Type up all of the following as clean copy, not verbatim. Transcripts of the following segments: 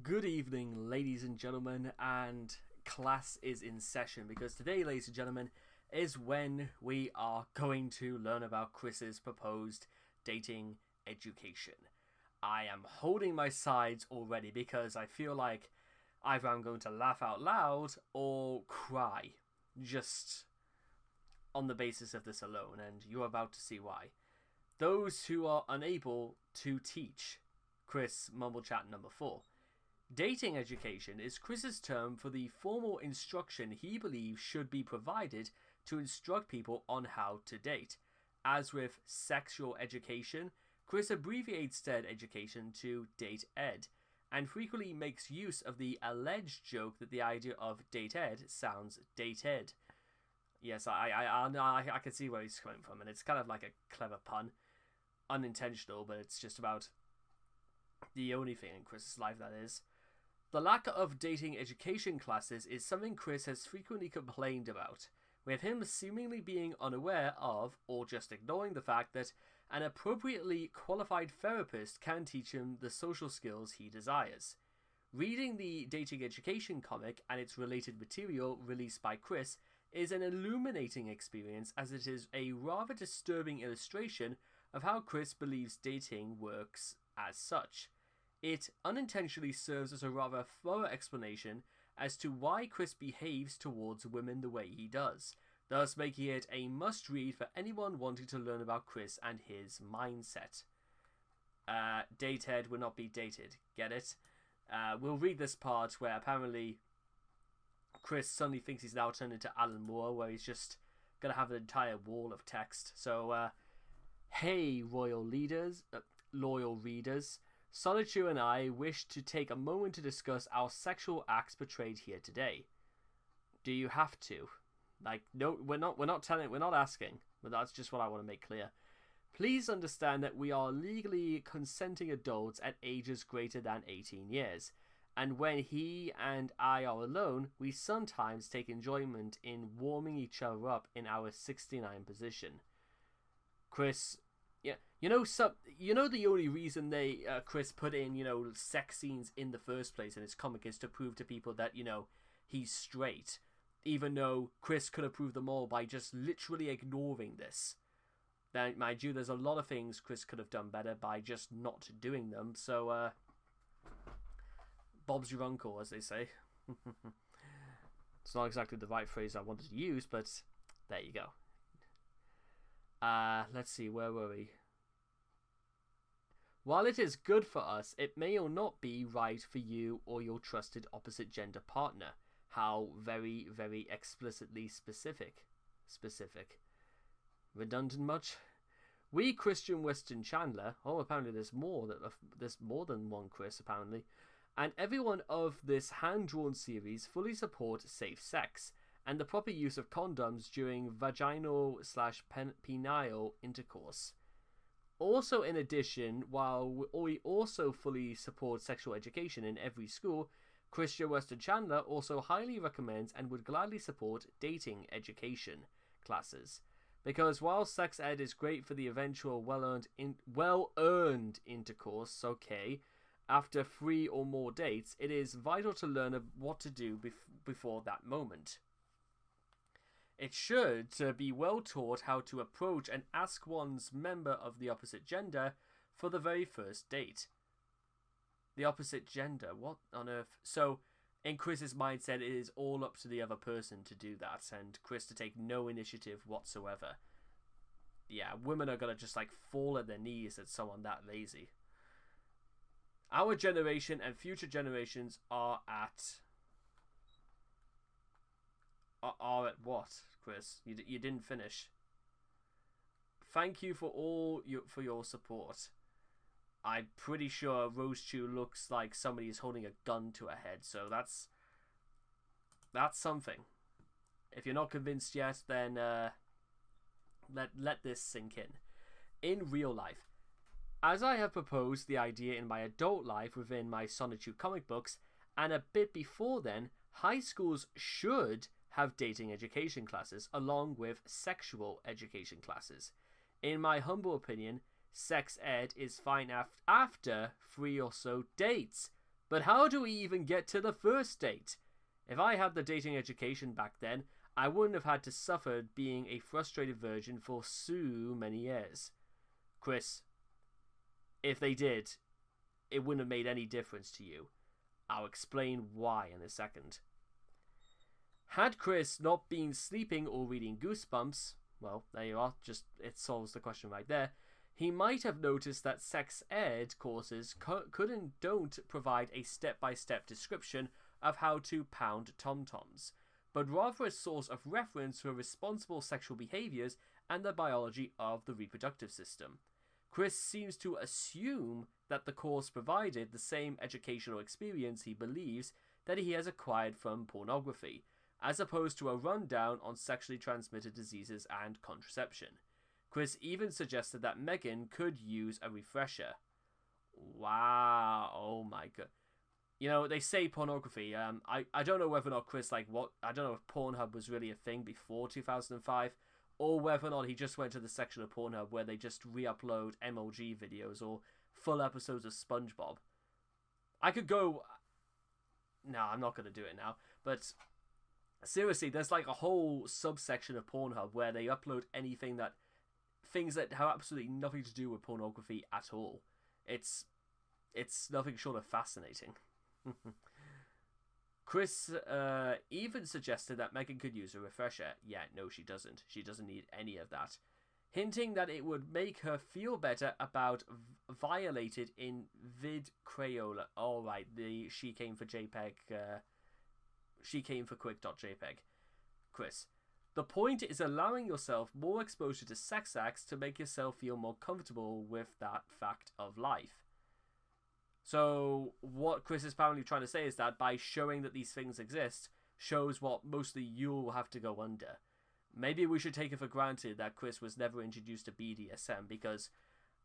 Good evening, ladies and gentlemen, and class is in session because today, ladies and gentlemen, is when we are going to learn about Chris's proposed dating education. I am holding my sides already because I feel like either I'm going to laugh out loud or cry just on the basis of this alone, and you're about to see why. Those who are unable to teach Chris Mumble Chat number 4. Dating education is Chris's term for the formal instruction he believes should be provided to instruct people on how to date. As with sexual education, Chris abbreviates said education to date ed, and frequently makes use of the alleged joke that the idea of date ed sounds dated. Yes, I can see where he's coming from, and it's kind of like a clever pun. Unintentional, but it's just about the only thing in Chris's life that is. The lack of dating education classes is something Chris has frequently complained about, with him seemingly being unaware of, or just ignoring the fact that an appropriately qualified therapist can teach him the social skills he desires. Reading the dating education comic and its related material released by Chris is an illuminating experience, as it is a rather disturbing illustration of how Chris believes dating works as such. It unintentionally serves as a rather thorough explanation as to why Chris behaves towards women the way he does, thus making it a must-read for anyone wanting to learn about Chris and his mindset. Datehead will not be dated, get it? We'll read this part where apparently Chris suddenly thinks he's now turned into Alan Moore, where he's just going to have an entire wall of text. So, hey, loyal readers, Solitude and I wish to take a moment to discuss our sexual acts portrayed here today. Do you have to? No, we're not asking, but that's just what I want to make clear. Please understand that we are legally consenting adults at ages greater than 18 years, and when he and I are alone, we sometimes take enjoyment in warming each other up in our 69 position. Chris... Yeah, you know the only reason Chris put in sex scenes in the first place in his comic is to prove to people that he's straight, even though Chris could have proved them all by just literally ignoring this. Now, mind you, there's a lot of things Chris could have done better by just not doing them. So, Bob's your uncle, as they say. It's not exactly the right phrase I wanted to use, but there you go. Let's see, where were we? While it is good for us, it may or not be right for you or your trusted opposite gender partner. How very, very explicitly specific. Redundant much? We, Christian Weston Chandler, apparently there's more than one Chris, apparently, and everyone of this hand-drawn series fully support safe sex and the proper use of condoms during vaginal/penile intercourse. Also, in addition, while we also fully support sexual education in every school, Christian Weston Chandler also highly recommends and would gladly support dating education classes. Because while sex ed is great for the eventual well-earned intercourse, after 3 or more dates, it is vital to learn what to do before that moment. It should be well taught how to approach and ask one's member of the opposite gender for the very first date. The opposite gender? What on earth? So, in Chris's mindset, it is all up to the other person to do that, and Chris to take no initiative whatsoever. Yeah, women are going to just fall at their knees at someone that lazy. Our generation and future generations are at what, Chris? You didn't finish. Thank you for your support. I'm pretty sure Rose Chew looks like somebody is holding a gun to her head, so that's something. If you're not convinced yet, then let this sink in. In real life, as I have proposed the idea in my adult life within my Sonitude comic books, and a bit before then, high schools should have dating education classes along with sexual education classes. In my humble opinion, sex ed is fine after 3 or so dates. But how do we even get to the first date? If I had the dating education back then, I wouldn't have had to suffer being a frustrated virgin for so many years. Chris, if they did, it wouldn't have made any difference to you. I'll explain why in a second. Had Chris not been sleeping or reading Goosebumps, well, there you are, just it solves the question right there, he might have noticed that sex ed courses could and don't provide a step-by-step description of how to pound tom-toms, but rather a source of reference for responsible sexual behaviors and the biology of the reproductive system. Chris seems to assume that the course provided the same educational experience he believes that he has acquired from pornography, as opposed to a rundown on sexually transmitted diseases and contraception. Chris even suggested that Megan could use a refresher. Wow, oh my god. You know, they say pornography. I don't know whether or not Chris, I don't know if Pornhub was really a thing before 2005, or whether or not he just went to the section of Pornhub where they just re-upload MLG videos or full episodes of SpongeBob. I could go... No, I'm not going to do it now. But seriously, there's like a whole subsection of Pornhub where they upload things that have absolutely nothing to do with pornography at all. It's nothing short of fascinating. Chris even suggested that Megan could use a refresher. Yeah, no, she doesn't. She doesn't need any of that. Hinting that it would make her feel better about violated in vid Crayola. Alright, she came for JPEG. She came for quick.jpg. Chris, the point is allowing yourself more exposure to sex acts to make yourself feel more comfortable with that fact of life. So what Chris is apparently trying to say is that by showing that these things exist, shows what mostly you'll have to go under. Maybe we should take it for granted that Chris was never introduced to BDSM, because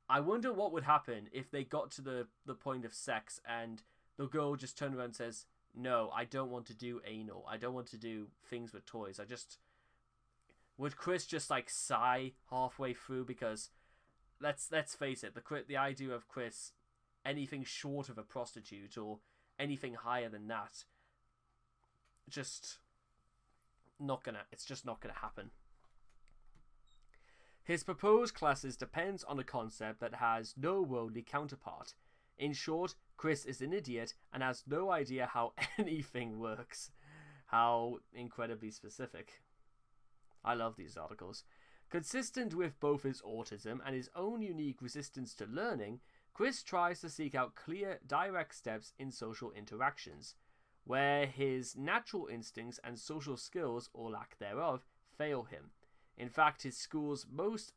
I wonder what would happen if they got to the point of sex and the girl just turned around and says, no, I don't want to do anal. I don't want to do things with toys. Would Chris just like sigh halfway through? Because let's face it, the idea of Chris anything short of a prostitute or anything higher than that, it's just not gonna happen. His proposed classes depends on a concept that has no worldly counterpart. In short, Chris is an idiot and has no idea how anything works. How incredibly specific. I love these articles. Consistent with both his autism and his own unique resistance to learning, Chris tries to seek out clear, direct steps in social interactions, where his natural instincts and social skills, or lack thereof, fail him. In fact, his schools most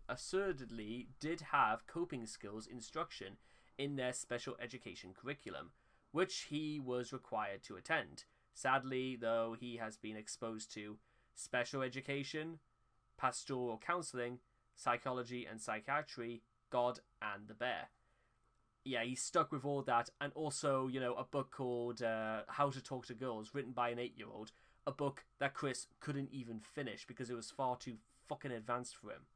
assuredly did have coping skills instruction in their special education curriculum, which he was required to attend. Sadly, though, he has been exposed to special education, pastoral counseling, psychology and psychiatry, God and the Bear. Yeah, he's stuck with all that, and also, a book called How to Talk to Girls, written by an 8-year-old, a book that Chris couldn't even finish because it was far too fucking advanced for him.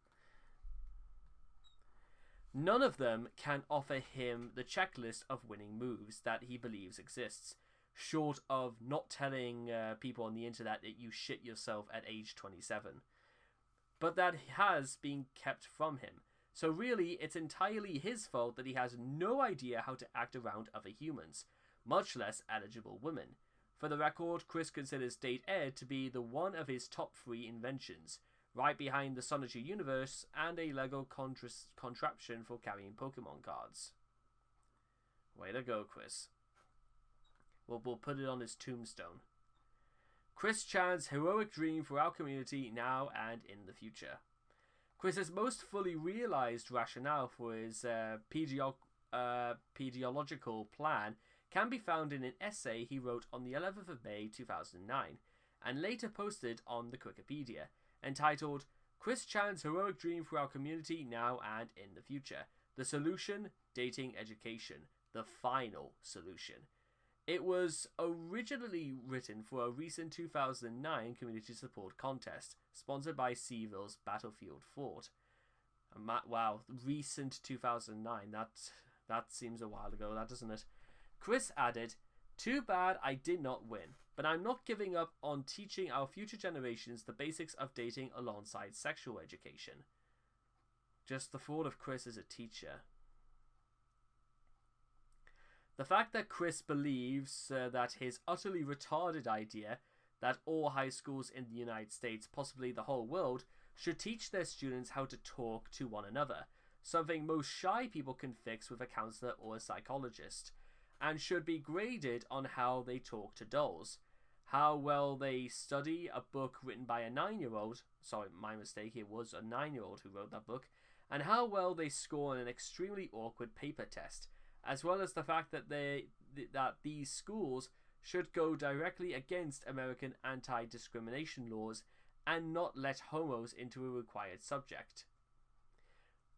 None of them can offer him the checklist of winning moves that he believes exists, short of not telling people on the internet that you shit yourself at age 27. But that has been kept from him. So really, it's entirely his fault that he has no idea how to act around other humans, much less eligible women. For the record, Chris considers Date Ed to be the one of his top 3 inventions, right behind the Sonichu universe and a Lego contraption for carrying Pokemon cards. Way to go, Chris. We'll put it on his tombstone. Chris Chan's heroic dream for our community now and in the future. Chris's most fully realized rationale for his pediological plan can be found in an essay he wrote on the 11th of May 2009, and later posted on the Wikipedia, entitled Chris Chan's Heroic Dream for Our Community Now and in the Future. The Solution, Dating Education. The Final Solution. It was originally written for a recent 2009 community support contest, sponsored by Seville's Battlefield Fort. Wow, recent 2009, That seems a while ago, that doesn't it? Chris added, "Too bad I did not win, but I'm not giving up on teaching our future generations the basics of dating alongside sexual education." Just the thought of Chris as a teacher. The fact that Chris believes that his utterly retarded idea that all high schools in the United States, possibly the whole world, should teach their students how to talk to one another, something most shy people can fix with a counselor or a psychologist, and should be graded on how they talk to dolls, how well they study a book written by a 9-year-old, sorry, my mistake, it was a 9-year-old who wrote that book, and how well they score on an extremely awkward paper test, as well as the fact that these schools should go directly against American anti-discrimination laws and not let homos into a required subject.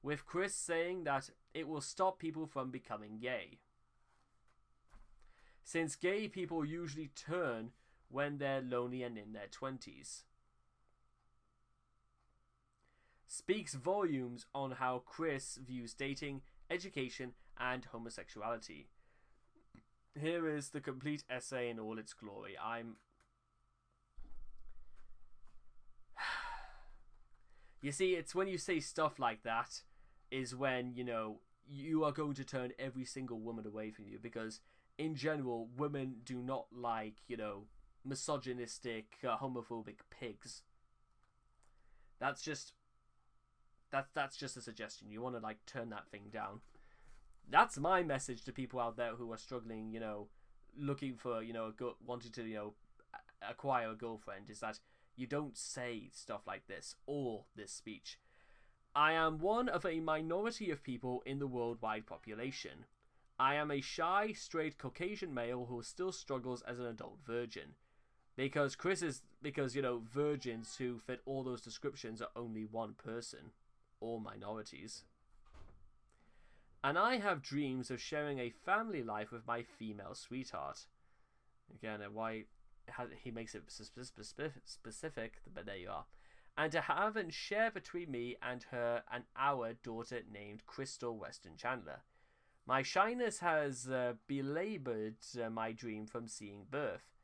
With Chris saying that it will stop people from becoming gay, since gay people usually turn when they're lonely and in their 20s. Speaks volumes on how Chris views dating, education, and homosexuality. Here is the complete essay in all its glory. You see, it's when you say stuff like that is when, you are going to turn every single woman away from you, because in general, women do not like, misogynistic, homophobic pigs. That's just a suggestion. You want to, turn that thing down. That's my message to people out there who are struggling, looking for, wanting to, acquire a girlfriend, is that you don't say stuff like this or this speech. I am one of a minority of people in the worldwide population. I am a shy, straight Caucasian male who still struggles as an adult virgin. Because virgins who fit all those descriptions are only one person. All minorities. And I have dreams of sharing a family life with my female sweetheart. Again, why he makes it specific, but there you are. And to have and share between me and her and our daughter named Crystal Weston Chandler. My shyness has belabored my dream from seeing birth,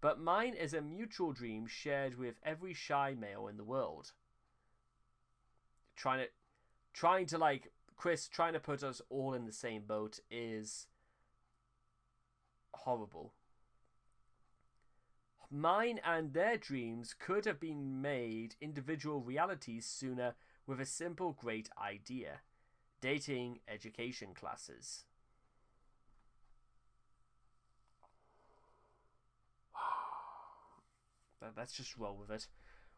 but mine is a mutual dream shared with every shy male in the world. Chris trying to put us all in the same boat is horrible. Mine and their dreams could have been made individual realities sooner with a simple great idea. Dating education classes. Let's just roll with it.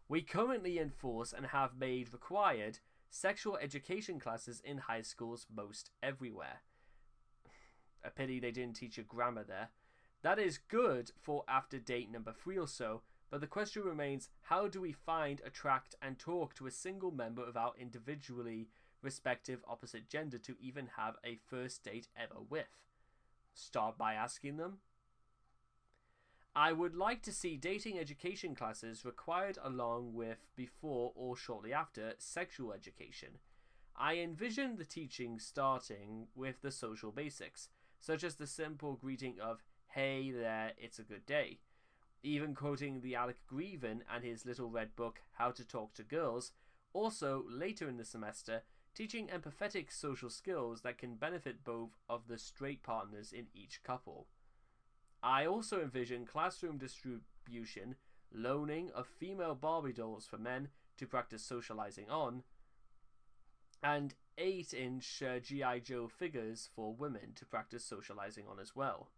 We currently enforce and have made required sexual education classes in high schools most everywhere. A pity they didn't teach you grammar there. That is good for after date number 3 or so, but the question remains, how do we find, attract, and talk to a single member of our individually respective opposite gender to even have a first date ever with? Start by asking them. I would like to see dating education classes required along with, before or shortly after, sexual education. I envision the teaching starting with the social basics, such as the simple greeting of, "Hey there, it's a good day." Even quoting the Alec Greven and his little red book, How to Talk to Girls. Also, later in the semester, teaching empathetic social skills that can benefit both of the straight partners in each couple. I also envision classroom distribution, loaning of female Barbie dolls for men to practice socializing on, and 8-inch G.I. Joe figures for women to practice socializing on as well.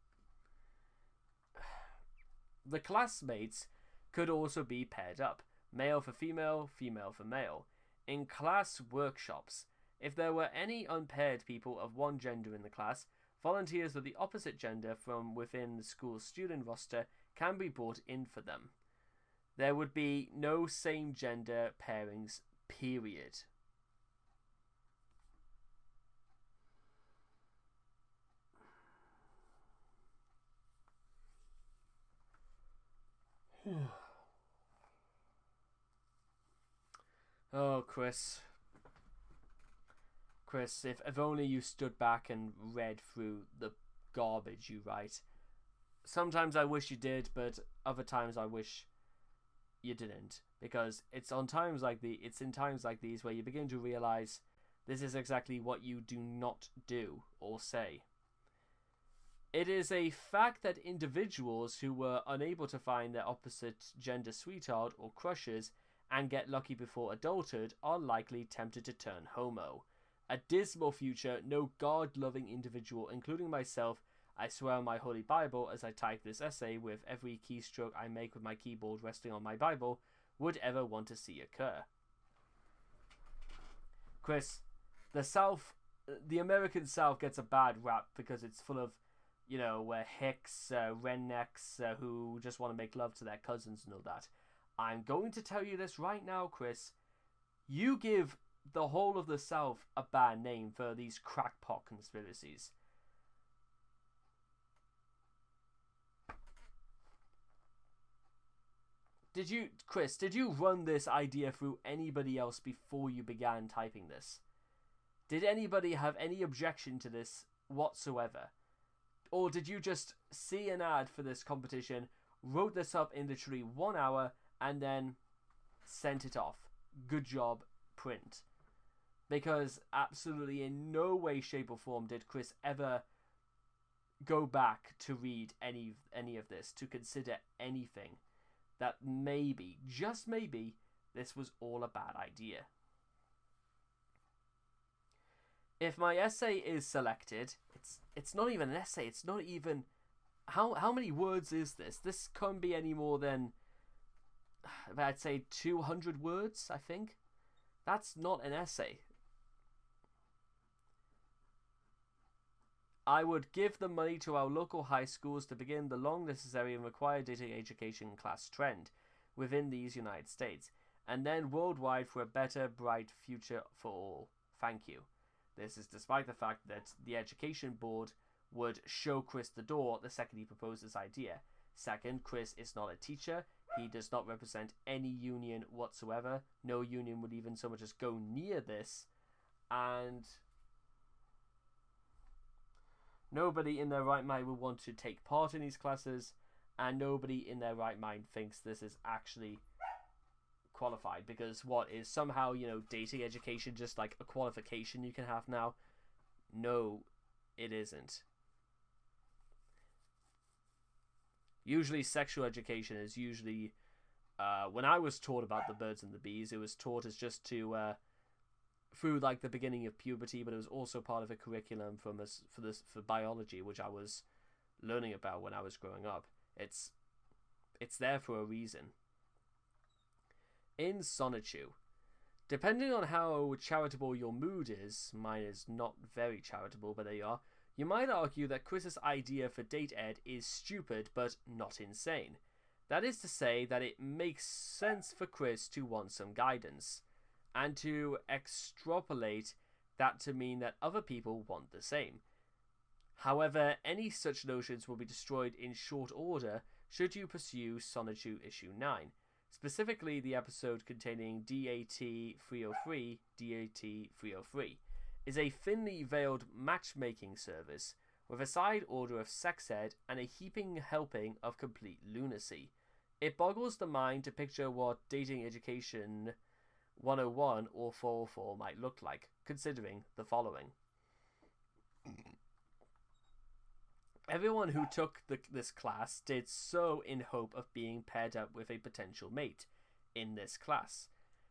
The classmates could also be paired up, male for female, female for male, in class workshops. If there were any unpaired people of one gender in the class, volunteers of the opposite gender from within the school's student roster can be brought in for them. There would be no same gender pairings, period. Oh, Chris. Chris, if only you stood back and read through the garbage you write. Sometimes I wish you did, but other times I wish you didn't, because it's in times like these where you begin to realize this is exactly what you do not do or say. It is a fact that individuals who were unable to find their opposite gender sweetheart or crushes and get lucky before adulthood are likely tempted to turn homo. A dismal future no God-loving individual, including myself, I swear on my holy Bible as I type this essay with every keystroke I make with my keyboard resting on my Bible, would ever want to see occur. Chris, the American South gets a bad rap because it's full of, hicks, rednecks who just want to make love to their cousins and all that. I'm going to tell you this right now, Chris. You give the whole of the South a bad name for these crackpot conspiracies. Chris, did you run this idea through anybody else before you began typing this? Did anybody have any objection to this whatsoever? Or did you just see an ad for this competition, wrote this up in literally 1 hour, and then sent it off? Good job, print. Because absolutely in no way, shape, or form did Chris ever go back to read any of this, to consider anything. That maybe, just maybe, this was all a bad idea. If my essay is selected, it's not even an essay, it's not even... How many words is this? This can't be any more than, I'd say 200 words, I think. That's not an essay. I would give the money to our local high schools to begin the long, necessary and required dating education class trend within these United States, and then worldwide for a better, bright future for all. Thank you. This is despite the fact that the education board would show Chris the door the second he proposed this idea. Second, Chris is not a teacher. He does not represent any union whatsoever. No union would even so much as go near this. And nobody in their right mind would want to take part in these classes, and nobody in their right mind thinks this is actually qualified, because what is somehow, dating education just like a qualification you can have now? No, it isn't. Usually sexual education is usually, when I was taught about the birds and the bees, it was taught as just to, through like the beginning of puberty, but it was also part of a curriculum for biology, which I was learning about when I was growing up. It's there for a reason. In Sonichu, depending on how charitable your mood is, mine is not very charitable, but there you are, you might argue that Chris's idea for date ed is stupid but not insane. That is to say that it makes sense for Chris to want some guidance, and to extrapolate that to mean that other people want the same. However, any such notions will be destroyed in short order should you pursue Sonichu Issue 9. Specifically, the episode containing DAT-303, DAT-303, is a thinly veiled matchmaking service with a side order of sex ed and a heaping helping of complete lunacy. It boggles the mind to picture what dating education 101 or 404 might look like, considering the following. Everyone who took this class did so in hope of being paired up with a potential mate in this class.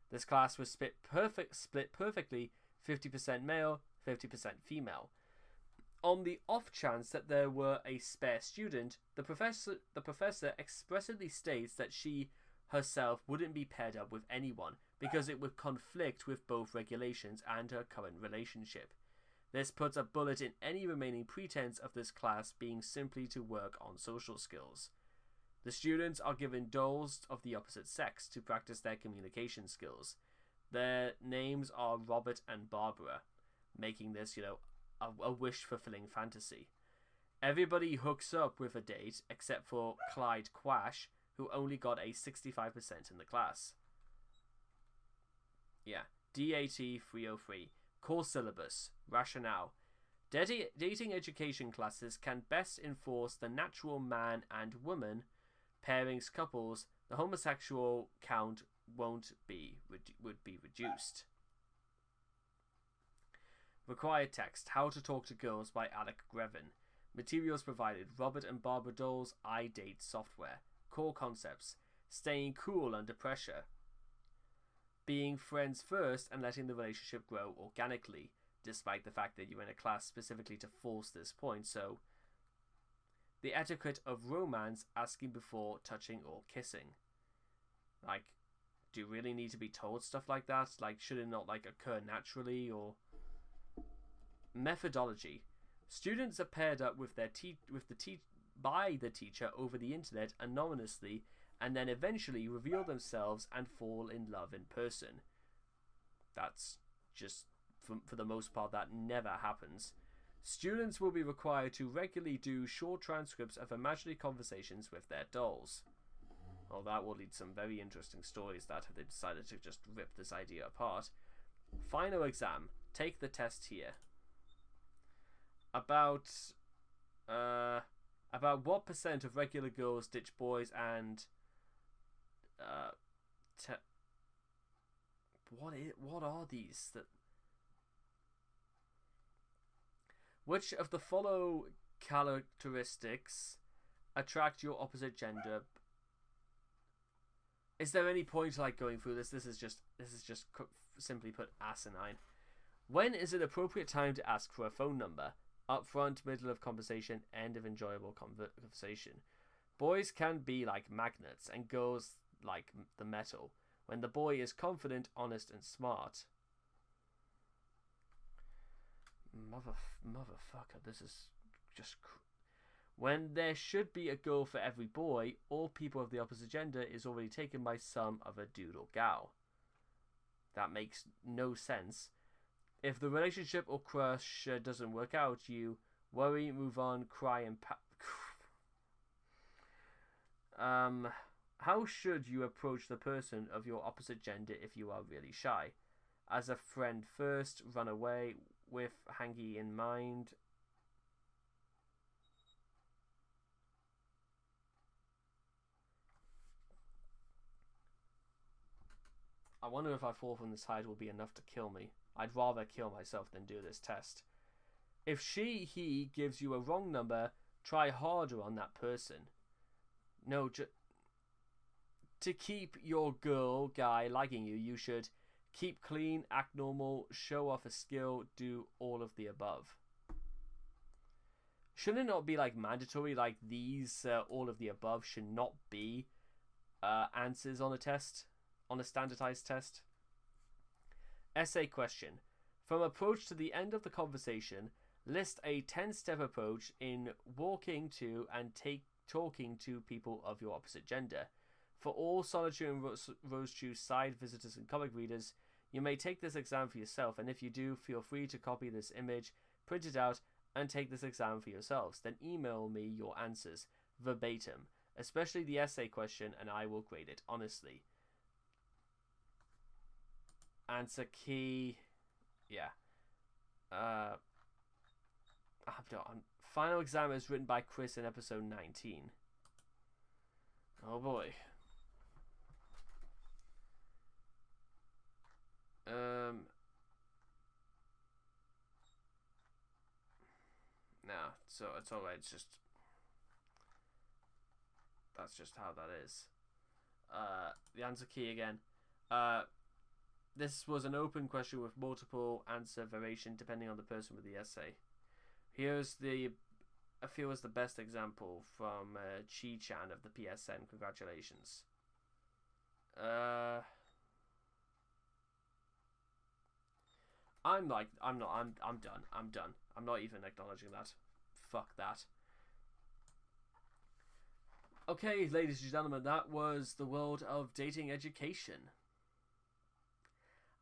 This class was split perfectly 50% male, 50% female. On the off chance that there were a spare student, the professor expressly states that she herself wouldn't be paired up with anyone because it would conflict with both regulations and her current relationship. This puts a bullet in any remaining pretense of this class being simply to work on social skills. The students are given dolls of the opposite sex to practice their communication skills. Their names are Robert and Barbara, making this, a wish-fulfilling fantasy. Everybody hooks up with a date except for Clyde Quash, who only got a 65% in the class. Yeah, DAT-303. Core syllabus. Rationale. Dating education classes can best enforce the natural man and woman pairings couples. The homosexual count would be reduced. Required text. How to Talk to Girls by Alec Grevin. Materials provided. Robert and Barbara Dole's iDate software. Core concepts. Staying cool under pressure. Being friends first and letting the relationship grow organically, despite the fact that you're in a class specifically to force this point. So, the etiquette of romance, asking before touching or kissing. Like, do you really need to be told stuff like that? Like, should it not like occur naturally? Or methodology. Students are paired up with by the teacher over the internet anonymously, and then eventually reveal themselves and fall in love in person. That's just, for the most part, that never happens. Students will be required to regularly do short transcripts of imaginary conversations with their dolls. Well, that will lead some very interesting stories that they decided to just rip this idea apart. Final exam. Take the test here. About what percent of regular girls ditch boys and what are these? Which of the follow characteristics attract your opposite gender? Is there any point like going through this? This is just simply put asinine. When is it appropriate time to ask for a phone number? Up front, middle of conversation, end of enjoyable conversation. Boys can be like magnets and girls like the metal. When the boy is confident, honest, and smart. Motherfucker, this is just... When there should be a girl for every boy, all people of the opposite gender is already taken by some other dude or gal. That makes no sense. If the relationship or crush doesn't work out, you worry, move on, cry, and how should you approach the person of your opposite gender if you are really shy? As a friend first, run away with hangy in mind. I wonder if I fall from this height will be enough to kill me. I'd rather kill myself than do this test. If he gives you a wrong number, try harder on that person. No, to keep your guy liking you, you should keep clean, act normal, show off a skill, do all of the above. Shouldn't it not be like mandatory, like these, all of the above should not be answers on a test, on a standardized test? Essay question. From approach to the end of the conversation, list a 10-step approach in walking to and talking to people of your opposite gender. For all Solitary and Rosechew side visitors and comic readers, you may take this exam for yourself, and if you do, feel free to copy this image, print it out, and take this exam for yourselves. Then email me your answers, verbatim, especially the essay question, and I will grade it honestly. Answer key, yeah. Final exam is written by Chris in episode 19. Oh boy. No, so it's alright. It's just that's just how that is. The answer key again. This was an open question with multiple answer variation depending on the person with the essay. Here's the, I feel was the best example from Chi-chan of the PSN. Congratulations. I'm done. I'm not even acknowledging that. Fuck that. Okay, ladies and gentlemen, that was the world of dating education.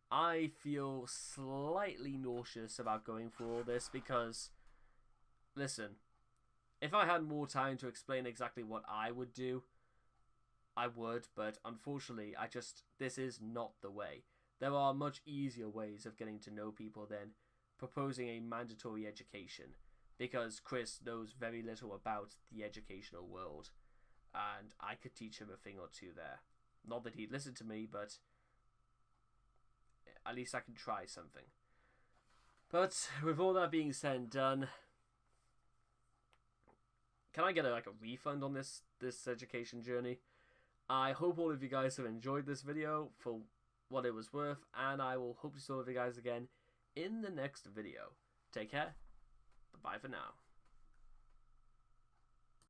I feel slightly nauseous about going through all this because, listen, if I had more time to explain exactly what I would do, I would, but unfortunately, this is not the way. there are much easier ways of getting to know people than proposing a mandatory education, because Chris knows very little about the educational world, and I could teach him a thing or two there. Not that he'd listen to me, but at least I can try something. But with all that being said and done, can I get a refund on this education journey? I hope all of you guys have enjoyed this video for what it was worth, and I will hope to see all of you guys again in the next video. Take care. Bye for now.